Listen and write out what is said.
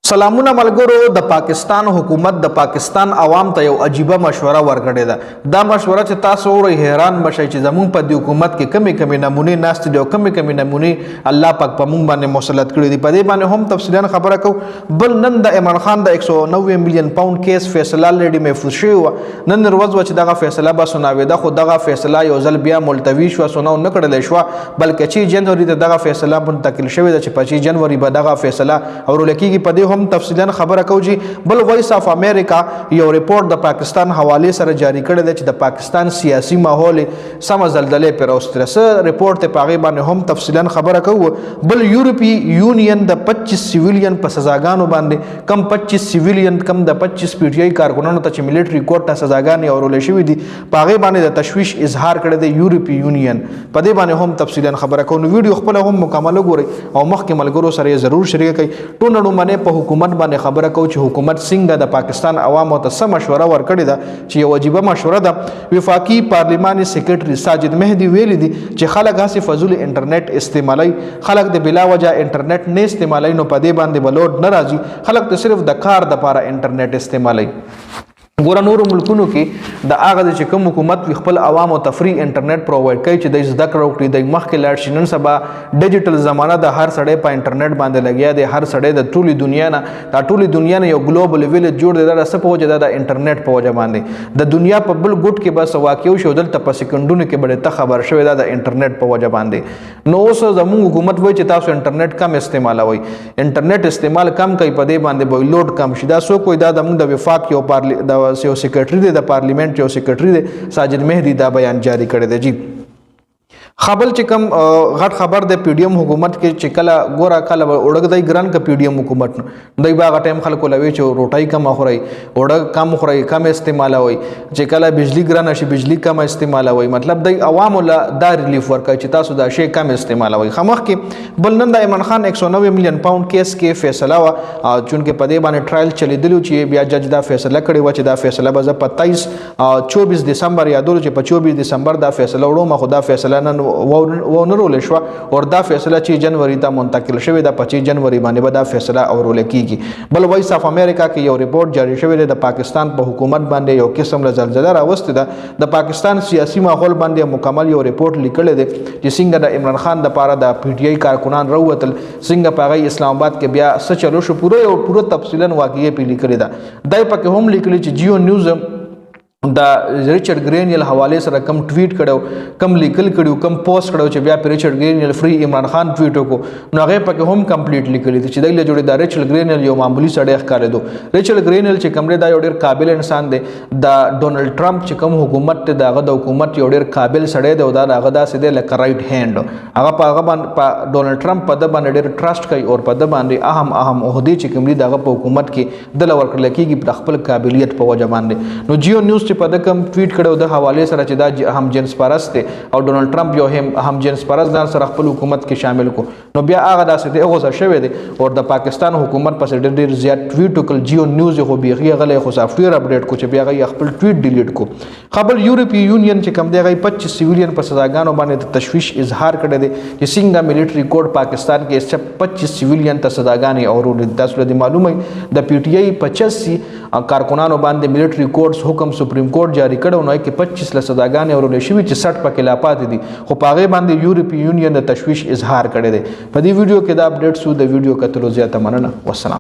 سلامونه ملګرو د پاکستان حکومت د پاکستان عوام ته یو عجیبه مشوره ورکړې ده. دا مشوره چې تاسو اورئ حیران بشئ چې زمونږ په دې حکومت کې کمی نمونې ناست دي او کمی نمونې الله پاک په مونږ باندې مسلط کړي دي. په دې باندې هم تفصیلا خبره کوو. بل نن د عمران خان د 190 میلیون پاوند کیس فیصله لري محفوظ شوی و. نن ورځ و چې دغه فیصله به سناوېده، خو دغه فیصله یو ځل بیا ملتوي شوه، سناو نه کړلی شوه، بلکې 2 جنوري ته دغه فیصله منتقل شوې ده چې په 2 جنوري به دغه فیصله اورول کېږي. په دې هم تفصیلا خبره کوي. بل وایس اف امریکا یو ریپورت د پاکستان حواله سره جاری کړی دی چې د پاکستان سیاسي ماحول سم زلزلې پر اوستره سره ریپورت په هغه باندې هم تفصیلا خبره کوي. بل یورپی یونین د 25 سیویلین په سزاګانو باندې کم 25 سیویلین کم د 25 پی ټی آی کارکونانو ته چې ملټری کورټ ته سزاګانې اورول شوې دي په هغه باندې د تشویش اظهار کړی دی یورپی یونین. په دې باندې هم تفصیلا خبره کوي. ویډیو خپل هم مکمل وګورئ او مخکې ملګرو سره ضرور شریک کړئ. ټول نړۍ په حکومت باندې خبره کو چې حکومت څنګه د پاکستان عوامو ته سم مشوره ورکړې ده چې یو عجیبه مشوره ده. وفاقي پارلماني سیکریټري ساجد مهدي ویلي دي چې خلک هسې فضول انټرنیټ استعمالوي، خلک د بلا وجه انټرنیټ نه استعمالوي، نو په دې باندې بلوډ نه راځي، خلک ته صرف د کار د لپاره انټرنیټ استعمالوي. ګوره نورو ملکونو کې د هغه چې کوم حکومت خپل عوامو ته فری انټرنیټ پرووایډ کوي چې د زده کړو کړي د مخکې لاړ شي. نن سبا ډیجیټل زمانہ د هر سړی په انټرنیټ باندې لګیا دی، هر سړی د ټولي دنیا نه یو ګلوبل ویلج جوړ دی. دا څه په وجه د انټرنیټ په وجه باندې د دنیا په بل ګوټ کې بس واقع شو دلته په سکندونو کې بڑے ته خبر شوی دا د انټرنیټ په وجه باندې. نو اوس زموږ حکومت وایي چې تاسو انټرنیټ کم استعمالوئ، انټرنیټ استعمال کم کوي، په دې باندې به لوډ کم شي. دا سو کوئی دا د وفاق یو سیکریټري د پارلیمنت یو سیکریټري دی ساجد مهدي دا بیان جاری کړی دی. جی خبر چې کم غټ خبر د پی ډی ایم حکومت کې چې کله ګوره کله وړګدای ګران ک پی ډی ایم حکومت دای باغ ټایم خلکو لوي چې روټای کم خوري، وړګ کم خوري، کم استعمالوي، چې کله بجلی ګران شي بجلی کم استعمالوي. مطلب د عوامو له دا ریلیف ورکړي چې تاسو دا شی کم استعمالوي. خمخ کې بل نن د عمران خان 190 میلیون پاوند کیس کې فیصله وا چونکه په دې باندې ټرایل چلیدلو چې بیا جج دا فیصله کړی و چې دا فیصله به په 24 دسمبر یادول چې په 24 دسمبر دا فیصله وړو مخه دا فیصله نن ونرول شو او دا فیصله چې جنوري ته منتقل شوی دا 25 جنوري باندې به دا فیصله اورول کیږي. بل وایس اف امریکا کې یو ریپورت جاری شوی دی د پاکستان په حکومت باندې یو قسم له زلزلہ راوستي ده. د پاکستان سیاسي ماحول باندې مکمل یو ریپورت لیکل دی چې څنګه د عمران خان د پاره د پی ټی آی کارکونان راوتل، څنګه په اسلام آباد کې بیا څه چلو شو، پوره تفصیلا واقعي په لیکل ده. دای پکې هم لیکل چې جیو نیوز دا ریچارډ ګرینیل حواله سره کم ټویټ کړو، کم لیکل کړو، کم پوسټ کړو چې بیا پر ریچارډ ګرینیل فری عمران خان ټویټ وکړو. نو هغه پکې هم کمپلیټ لیکل دي چې دغه جوړې دا ریچارډ ګرینیل یو معمولی سړی ښکارې دو. ریچارډ ګرینیل چې کوم دا یو ډیر قابل انسان دی، دا ډونلډ ټرمپ چې کوم حکومت ته دغه د حکومت یو ډیر قابل سړی دی او دا هغه داسې دی لکه رائټ هاند. هغه په ډونلډ ټرمپ په د باندې ډیر ټرست کوي او په د باندې اهم عہدې چې کوم دي دغه په حکومت کې د لور کړل کېږي په خپل قابلیت په وجه باندې. نو جیو نیوز چې په د کوم ټویټ کړو د حواله سره چې دا هم جنس پرست دی او ډونلډ ټرمپ یو هم جنس پرست ځان سره خپل حکومت کې شامل کو. نو بیا هغه داسې دی غوسه شوی دی او د پاکستان حکومت په ډېر زیات ټویټ وکړ. جیو نیوز خو بیخي غلې خو سافټویر اپډیټ کو چې بیا غي خپل ټویټ ډیلیټ کو. خبر یورپی یونین چې کوم دی غي 25 سیویلین په سزاګانو باندې تشویش اظهار کړی دی چې څنګه ملټری کورټ پاکستان کې 25 سیویلین ته سزاګانې اورول. تاسو له معلومه د پی ټی آی 85 کارکونانو باندې ملټری کورټس حکم سپریم کورټ جاری کړو نو کې 25 لسداګانې اورول شوی چې 60 پکې لا پاتې دي، خو په هغه باندې یورپی یونین د تشویش اظهار کړی دی. په دې ویډیو کې دا اپډیټ سو د ویډیو کتلو زیاته مننه. والسلام.